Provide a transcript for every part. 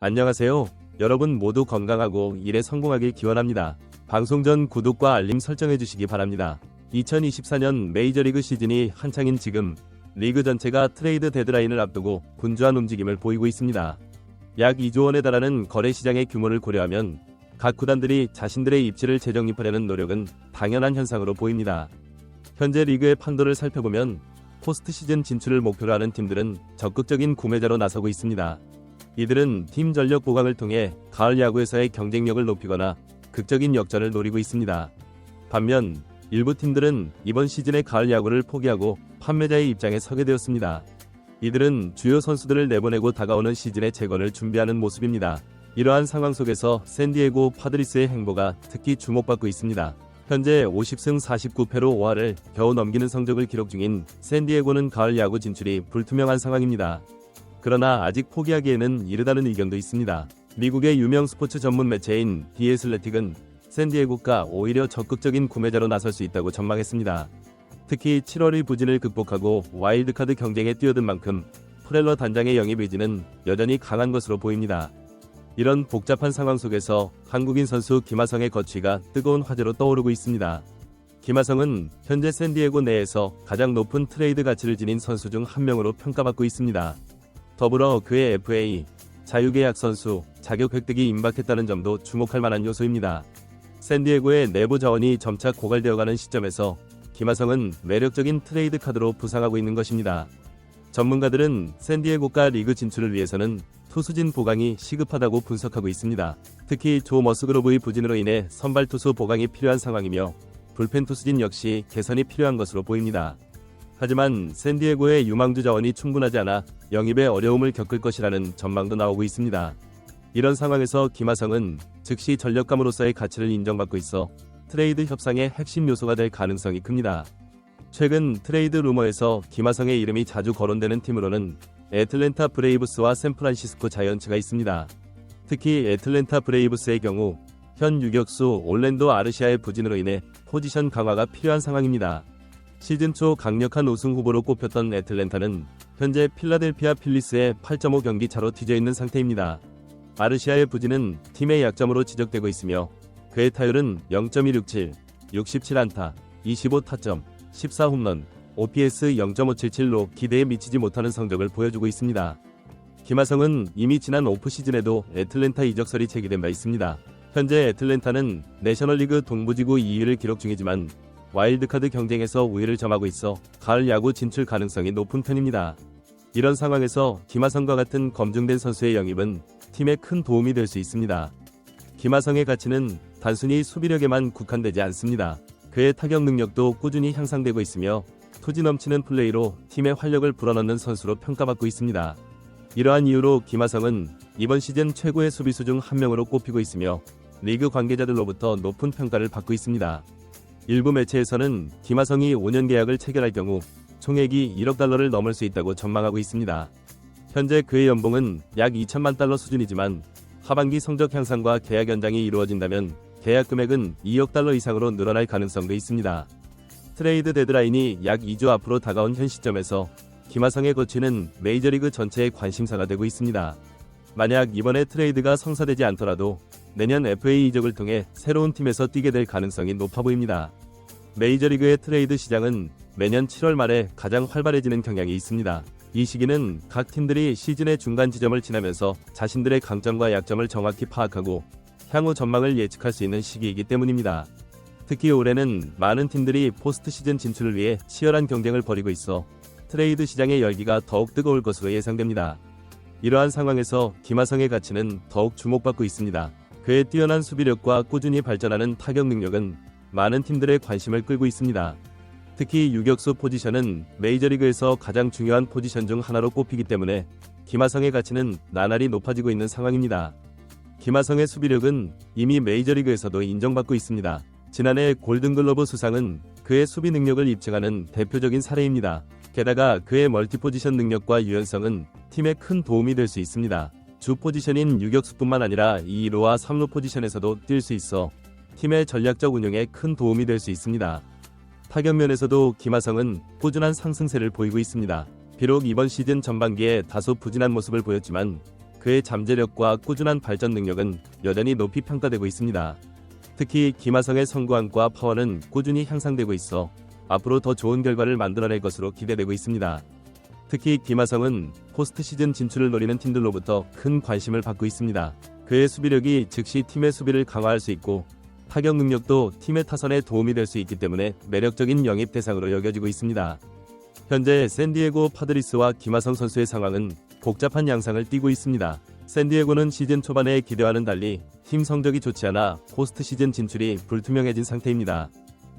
안녕하세요. 여러분 모두 건강하고 일에 성공하길 기원합니다. 방송 전 구독과 알림 설정해 주시기 바랍니다. 2024년 메이저리그 시즌이 한창인 지금 리그 전체가 트레이드 데드라인을 앞두고 분주한 움직임을 보이고 있습니다. 약 2조 원에 달하는 거래 시장의 규모를 고려하면 각 구단들이 자신들의 입지를 재정립하려는 노력은 당연한 현상으로 보입니다. 현재 리그의 판도를 살펴보면 포스트 시즌 진출을 목표로 하는 팀들은 적극적인 구매자로 나서고 있습니다. 이들은 팀 전력 보강을 통해 가을 야구에서의 경쟁력을 높이거나 극적인 역전을 노리고 있습니다. 반면 일부 팀들은 이번 시즌의 가을 야구를 포기하고 판매자의 입장에 서게 되었습니다. 이들은 주요 선수들을 내보내고 다가오는 시즌의 재건을 준비하는 모습입니다. 이러한 상황 속에서 샌디에고 파드리스의 행보가 특히 주목받고 있습니다. 현재 50승 49패로 5할을 겨우 넘기는 성적을 기록 중인 샌디에고는 가을 야구 진출이 불투명한 상황입니다. 그러나 아직 포기하기에는 이르다는 의견도 있습니다. 미국의 유명 스포츠 전문 매체인 디 애슬레틱은 샌디에고가 오히려 적극적인 구매자로 나설 수 있다고 전망했습니다. 특히 7월의 부진을 극복하고 와일드카드 경쟁에 뛰어든 만큼 프렐러 단장의 영입 의지는 여전히 강한 것으로 보입니다. 이런 복잡한 상황 속에서 한국인 선수 김하성의 거취가 뜨거운 화제로 떠오르고 있습니다. 김하성은 현재 샌디에고 내에서 가장 높은 트레이드 가치를 지닌 선수 중 한 명으로 평가받고 있습니다. 더불어 그의 FA, 자유계약 선수, 자격 획득이 임박했다는 점도 주목할 만한 요소입니다. 샌디에고의 내부 자원이 점차 고갈되어가는 시점에서 김하성은 매력적인 트레이드 카드로 부상하고 있는 것입니다. 전문가들은 샌디에고가 리그 진출을 위해서는 투수진 보강이 시급하다고 분석하고 있습니다. 특히 조 머스그로브의 부진으로 인해 선발 투수 보강이 필요한 상황이며 불펜 투수진 역시 개선이 필요한 것으로 보입니다. 하지만 샌디에고의 유망주 자원이 충분하지 않아 영입에 어려움을 겪을 것이라는 전망도 나오고 있습니다. 이런 상황에서 김하성은 즉시 전력감으로서의 가치를 인정받고 있어 트레이드 협상의 핵심 요소가 될 가능성이 큽니다. 최근 트레이드 루머에서 김하성의 이름이 자주 거론되는 팀으로는 애틀랜타 브레이브스와 샌프란시스코 자이언츠가 있습니다. 특히 애틀랜타 브레이브스의 경우 현 유격수 올랜도 아르시아의 부진으로 인해 포지션 강화가 필요한 상황입니다. 시즌 초 강력한 우승 후보로 꼽혔던 애틀랜타는 현재 필라델피아 필리스의 8.5 경기 차로 뒤져있는 상태입니다. 아르시아의 부진은 팀의 약점으로 지적되고 있으며 그의 타율은 0.167, 67안타, 25타점, 14홈런, OPS 0.577로 기대에 미치지 못하는 성적을 보여주고 있습니다. 김하성은 이미 지난 오프시즌에도 애틀랜타 이적설이 제기된 바 있습니다. 현재 애틀랜타는 내셔널리그 동부지구 2위를 기록 중이지만 와일드카드 경쟁에서 우위를 점하고 있어 가을 야구 진출 가능성이 높은 편입니다. 이런 상황에서 김하성과 같은 검증된 선수의 영입은 팀에 큰 도움이 될 수 있습니다. 김하성의 가치는 단순히 수비력에만 국한되지 않습니다. 그의 타격 능력도 꾸준히 향상되고 있으며 투지 넘치는 플레이로 팀의 활력을 불어넣는 선수로 평가받고 있습니다. 이러한 이유로 김하성은 이번 시즌 최고의 수비수 중 한 명으로 꼽히고 있으며 리그 관계자들로부터 높은 평가를 받고 있습니다. 일부 매체에서는 김하성이 5년 계약을 체결할 경우 총액이 1억 달러를 넘을 수 있다고 전망하고 있습니다. 현재 그의 연봉은 약 2천만 달러 수준이지만 하반기 성적 향상과 계약 연장이 이루어진다면 계약 금액은 2억 달러 이상으로 늘어날 가능성도 있습니다. 트레이드 데드라인이 약 2주 앞으로 다가온 현 시점에서 김하성의 거취는 메이저리그 전체의 관심사가 되고 있습니다. 만약 이번에 트레이드가 성사되지 않더라도 내년 FA 이적을 통해 새로운 팀에서 뛰게 될 가능성이 높아 보입니다. 메이저리그의 트레이드 시장은 매년 7월 말에 가장 활발해지는 경향이 있습니다. 이 시기는 각 팀들이 시즌의 중간 지점을 지나면서 자신들의 강점과 약점을 정확히 파악하고 향후 전망을 예측할 수 있는 시기이기 때문입니다. 특히 올해는 많은 팀들이 포스트 시즌 진출을 위해 치열한 경쟁을 벌이고 있어 트레이드 시장의 열기가 더욱 뜨거울 것으로 예상됩니다. 이러한 상황에서 김하성의 가치는 더욱 주목받고 있습니다. 그의 뛰어난 수비력과 꾸준히 발전하는 타격 능력은 많은 팀들의 관심을 끌고 있습니다. 특히 유격수 포지션은 메이저리그에서 가장 중요한 포지션 중 하나로 꼽히기 때문에 김하성의 가치는 나날이 높아지고 있는 상황입니다. 김하성의 수비력은 이미 메이저리그에서도 인정받고 있습니다. 지난해 골든글러브 수상은 그의 수비 능력을 입증하는 대표적인 사례입니다. 게다가 그의 멀티포지션 능력과 유연성은 팀에 큰 도움이 될 수 있습니다. 주 포지션인 유격수뿐만 아니라 2루와 3루 포지션에서도 뛸 수 있어 팀의 전략적 운영에 큰 도움이 될 수 있습니다. 타격 면에서도 김하성은 꾸준한 상승세를 보이고 있습니다. 비록 이번 시즌 전반기에 다소 부진한 모습을 보였지만 그의 잠재력과 꾸준한 발전 능력은 여전히 높이 평가되고 있습니다. 특히 김하성의 성공함과 파워는 꾸준히 향상되고 있어 앞으로 더 좋은 결과를 만들어낼 것으로 기대되고 있습니다. 특히 김하성은 포스트 시즌 진출을 노리는 팀들로부터 큰 관심을 받고 있습니다. 그의 수비력이 즉시 팀의 수비를 강화할 수 있고 타격 능력도 팀의 타선에 도움이 될 수 있기 때문에 매력적인 영입 대상으로 여겨지고 있습니다. 현재 샌디에고 파드리스와 김하성 선수의 상황은 복잡한 양상을 띠고 있습니다. 샌디에고는 시즌 초반의 기대와는 달리 팀 성적이 좋지 않아 포스트 시즌 진출이 불투명해진 상태입니다.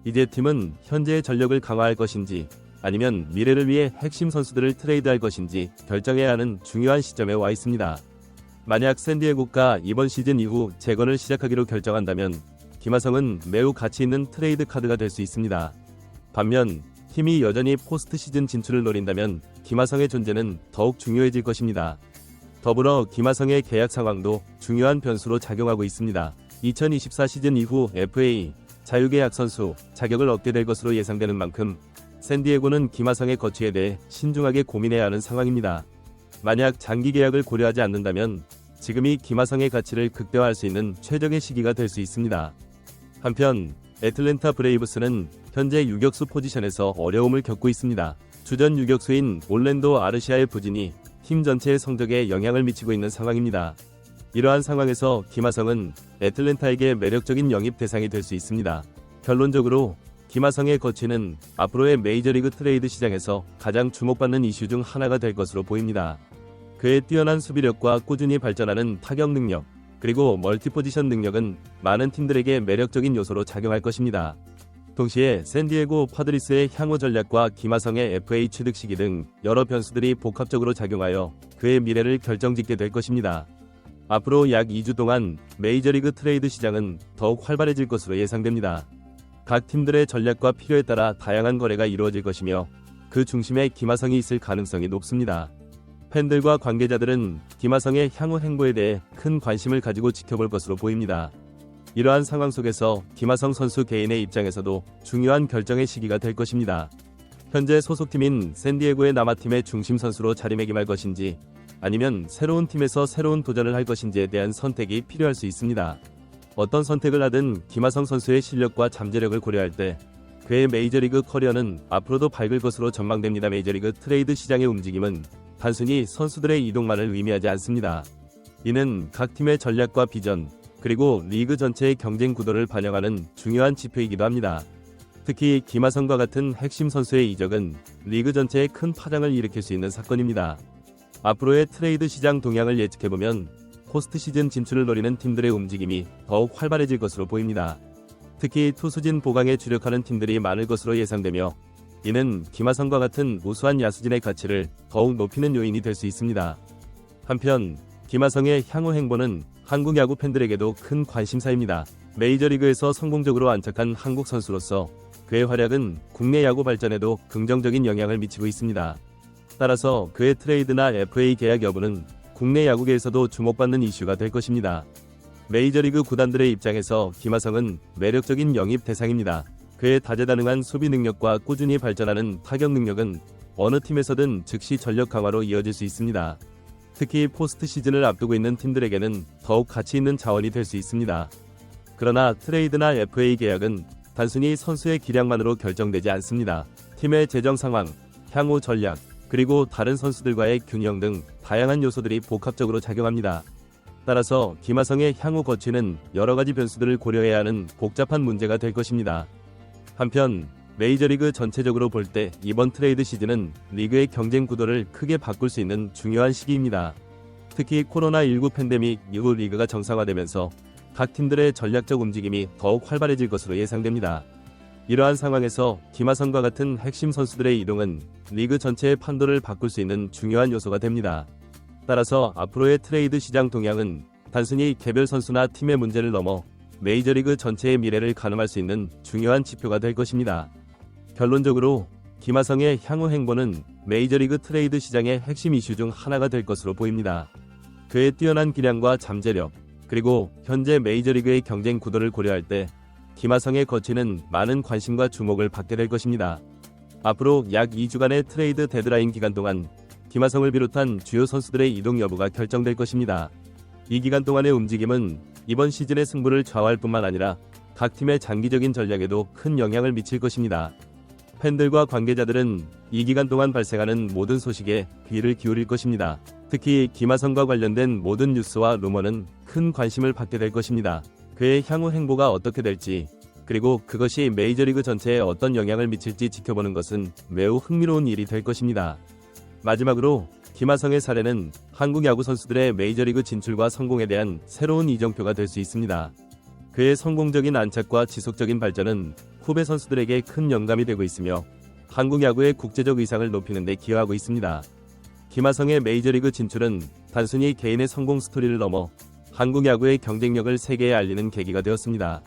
이제 팀은 현재의 전력을 강화할 것인지 아니면 미래를 위해 핵심 선수들을 트레이드할 것인지 결정해야 하는 중요한 시점에 와 있습니다. 만약 샌디에고가 이번 시즌 이후 재건을 시작하기로 결정한다면 김하성은 매우 가치 있는 트레이드 카드가 될 수 있습니다. 반면 팀이 여전히 포스트 시즌 진출을 노린다면 김하성의 존재는 더욱 중요해질 것입니다. 더불어 김하성의 계약 상황도 중요한 변수로 작용하고 있습니다. 2024 시즌 이후 FA 자유계약 선수 자격을 얻게 될 것으로 예상되는 만큼 샌디에고는 김하성의 거취에 대해 신중하게 고민해야 하는 상황입니다. 만약 장기 계약을 고려하지 않는다면 지금이 김하성의 가치를 극대화할 수 있는 최적의 시기가 될 수 있습니다. 한편 애틀랜타 브레이브스는 현재 유격수 포지션에서 어려움을 겪고 있습니다. 주전 유격수인 올랜도 아르시아의 부진이 팀 전체의 성적에 영향을 미치고 있는 상황입니다. 이러한 상황에서 김하성은 애틀랜타에게 매력적인 영입 대상이 될 수 있습니다. 결론적으로 김하성의 거취는 앞으로의 메이저리그 트레이드 시장에서 가장 주목받는 이슈 중 하나가 될 것으로 보입니다. 그의 뛰어난 수비력과 꾸준히 발전하는 타격 능력, 그리고 멀티포지션 능력은 많은 팀들에게 매력적인 요소로 작용할 것입니다. 동시에 샌디에고 파드리스의 향후 전략과 김하성의 FA 취득 시기 등 여러 변수들이 복합적으로 작용하여 그의 미래를 결정짓게 될 것입니다. 앞으로 약 2주 동안 메이저리그 트레이드 시장은 더욱 활발해질 것으로 예상됩니다. 각 팀들의 전략과 필요에 따라 다양한 거래가 이루어질 것이며 그 중심에 김하성이 있을 가능성이 높습니다. 팬들과 관계자들은 김하성의 향후 행보에 대해 큰 관심을 가지고 지켜볼 것으로 보입니다. 이러한 상황 속에서 김하성 선수 개인의 입장에서도 중요한 결정의 시기가 될 것입니다. 현재 소속팀인 샌디에고의 남아팀의 중심 선수로 자리매김할 것인지 아니면 새로운 팀에서 새로운 도전을 할 것인지에 대한 선택이 필요할 수 있습니다. 어떤 선택을 하든 김하성 선수의 실력과 잠재력을 고려할 때 그의 메이저리그 커리어는 앞으로도 밝을 것으로 전망됩니다. 메이저리그 트레이드 시장의 움직임은 단순히 선수들의 이동만을 의미하지 않습니다. 이는 각 팀의 전략과 비전, 그리고 리그 전체의 경쟁 구도를 반영하는 중요한 지표이기도 합니다. 특히 김하성과 같은 핵심 선수의 이적은 리그 전체에 큰 파장을 일으킬 수 있는 사건입니다. 앞으로의 트레이드 시장 동향을 예측해보면 포스트 시즌 진출을 노리는 팀들의 움직임이 더욱 활발해질 것으로 보입니다. 특히 투수진 보강에 주력하는 팀들이 많을 것으로 예상되며 이는 김하성과 같은 우수한 야수진의 가치를 더욱 높이는 요인이 될 수 있습니다. 한편 김하성의 향후 행보는 한국 야구 팬들에게도 큰 관심사입니다. 메이저리그에서 성공적으로 안착한 한국 선수로서 그의 활약은 국내 야구 발전에도 긍정적인 영향을 미치고 있습니다. 따라서 그의 트레이드나 FA 계약 여부는 국내 야구계에서도 주목받는 이슈가 될 것입니다. 메이저리그 구단들의 입장에서 김하성은 매력적인 영입 대상입니다. 그의 다재다능한 수비 능력과 꾸준히 발전하는 타격 능력은 어느 팀에서든 즉시 전력 강화로 이어질 수 있습니다. 특히 포스트 시즌을 앞두고 있는 팀들에게는 더욱 가치 있는 자원이 될 수 있습니다. 그러나 트레이드나 FA 계약은 단순히 선수의 기량만으로 결정되지 않습니다. 팀의 재정 상황, 향후 전략, 그리고 다른 선수들과의 균형 등 다양한 요소들이 복합적으로 작용합니다. 따라서 김하성의 향후 거취는 여러 가지 변수들을 고려해야 하는 복잡한 문제가 될 것입니다. 한편 메이저리그 전체적으로 볼 때 이번 트레이드 시즌은 리그의 경쟁 구도를 크게 바꿀 수 있는 중요한 시기입니다. 특히 코로나19 팬데믹 이후 리그가 정상화되면서 각 팀들의 전략적 움직임이 더욱 활발해질 것으로 예상됩니다. 이러한 상황에서 김하성과 같은 핵심 선수들의 이동은 리그 전체의 판도를 바꿀 수 있는 중요한 요소가 됩니다. 따라서 앞으로의 트레이드 시장 동향은 단순히 개별 선수나 팀의 문제를 넘어 메이저리그 전체의 미래를 가늠할 수 있는 중요한 지표가 될 것입니다. 결론적으로 김하성의 향후 행보는 메이저리그 트레이드 시장의 핵심 이슈 중 하나가 될 것으로 보입니다. 그의 뛰어난 기량과 잠재력, 그리고 현재 메이저리그의 경쟁 구도를 고려할 때 김하성의 거취는 많은 관심과 주목을 받게 될 것입니다. 앞으로 약 2주간의 트레이드 데드라인 기간 동안 김하성을 비롯한 주요 선수들의 이동 여부가 결정될 것입니다. 이 기간 동안의 움직임은 이번 시즌의 승부를 좌우할 뿐만 아니라 각 팀의 장기적인 전략에도 큰 영향을 미칠 것입니다. 팬들과 관계자들은 이 기간 동안 발생하는 모든 소식에 귀를 기울일 것입니다. 특히 김하성과 관련된 모든 뉴스와 루머는 큰 관심을 받게 될 것입니다. 그의 향후 행보가 어떻게 될지, 그리고 그것이 메이저리그 전체에 어떤 영향을 미칠지 지켜보는 것은 매우 흥미로운 일이 될 것입니다. 마지막으로 김하성의 사례는 한국 야구 선수들의 메이저리그 진출과 성공에 대한 새로운 이정표가 될 수 있습니다. 그의 성공적인 안착과 지속적인 발전은 후배 선수들에게 큰 영감이 되고 있으며 한국 야구의 국제적 위상을 높이는 데 기여하고 있습니다. 김하성의 메이저리그 진출은 단순히 개인의 성공 스토리를 넘어 한국 야구의 경쟁력을 세계에 알리는 계기가 되었습니다.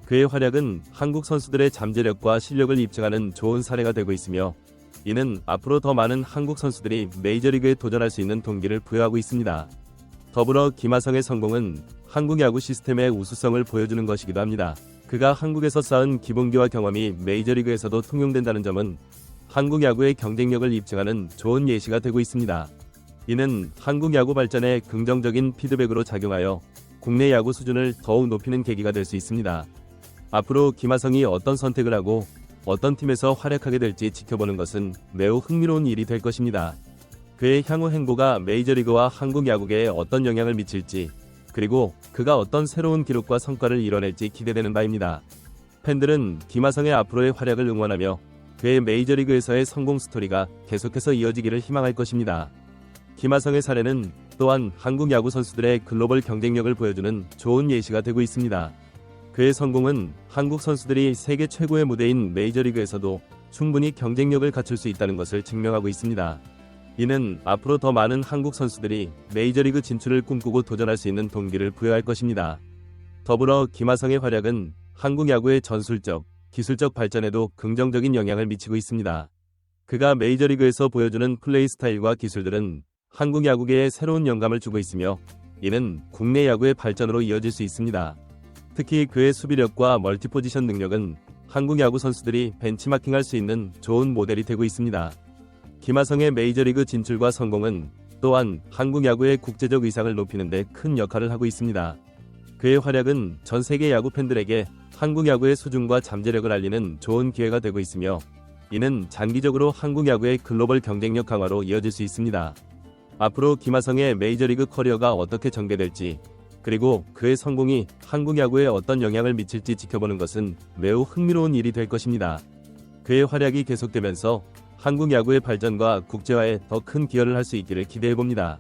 그의 활약은 한국 선수들의 잠재력과 실력을 입증하는 좋은 사례가 되고 있으며 이는 앞으로 더 많은 한국 선수들이 메이저리그에 도전할 수 있는 동기를 부여하고 있습니다. 더불어 김하성의 성공은 한국 야구 시스템의 우수성을 보여주는 것이기도 합니다. 그가 한국에서 쌓은 기본기와 경험이 메이저리그에서도 통용된다는 점은 한국 야구의 경쟁력을 입증하는 좋은 예시가 되고 있습니다. 이는 한국 야구 발전에 긍정적인 피드백으로 작용하여 국내 야구 수준을 더욱 높이는 계기가 될 수 있습니다. 앞으로 김하성이 어떤 선택을 하고 어떤 팀에서 활약하게 될지 지켜보는 것은 매우 흥미로운 일이 될 것입니다. 그의 향후 행보가 메이저리그와 한국 야구계에 어떤 영향을 미칠지, 그리고 그가 어떤 새로운 기록과 성과를 이뤄낼지 기대되는 바입니다. 팬들은 김하성의 앞으로의 활약을 응원하며 그의 메이저리그에서의 성공 스토리가 계속해서 이어지기를 희망할 것입니다. 김하성의 사례는 또한 한국 야구 선수들의 글로벌 경쟁력을 보여주는 좋은 예시가 되고 있습니다. 그의 성공은 한국 선수들이 세계 최고의 무대인 메이저리그에서도 충분히 경쟁력을 갖출 수 있다는 것을 증명하고 있습니다. 이는 앞으로 더 많은 한국 선수들이 메이저리그 진출을 꿈꾸고 도전할 수 있는 동기를 부여할 것입니다. 더불어 김하성의 활약은 한국 야구의 전술적, 기술적 발전에도 긍정적인 영향을 미치고 있습니다. 그가 메이저리그에서 보여주는 플레이 스타일과 기술들은 한국 야구계에 새로운 영감을 주고 있으며 이는 국내 야구의 발전으로 이어질 수 있습니다. 특히 그의 수비력과 멀티포지션 능력은 한국 야구 선수들이 벤치마킹할 수 있는 좋은 모델이 되고 있습니다. 김하성의 메이저리그 진출과 성공은 또한 한국 야구의 국제적 위상을 높이는 데 큰 역할을 하고 있습니다. 그의 활약은 전 세계 야구 팬들에게 한국 야구의 수준과 잠재력을 알리는 좋은 기회가 되고 있으며 이는 장기적으로 한국 야구의 글로벌 경쟁력 강화로 이어질 수 있습니다. 앞으로 김하성의 메이저리그 커리어가 어떻게 전개될지, 그리고 그의 성공이 한국 야구에 어떤 영향을 미칠지 지켜보는 것은 매우 흥미로운 일이 될 것입니다. 그의 활약이 계속되면서 한국 야구의 발전과 국제화에 더 큰 기여를 할 수 있기를 기대해봅니다.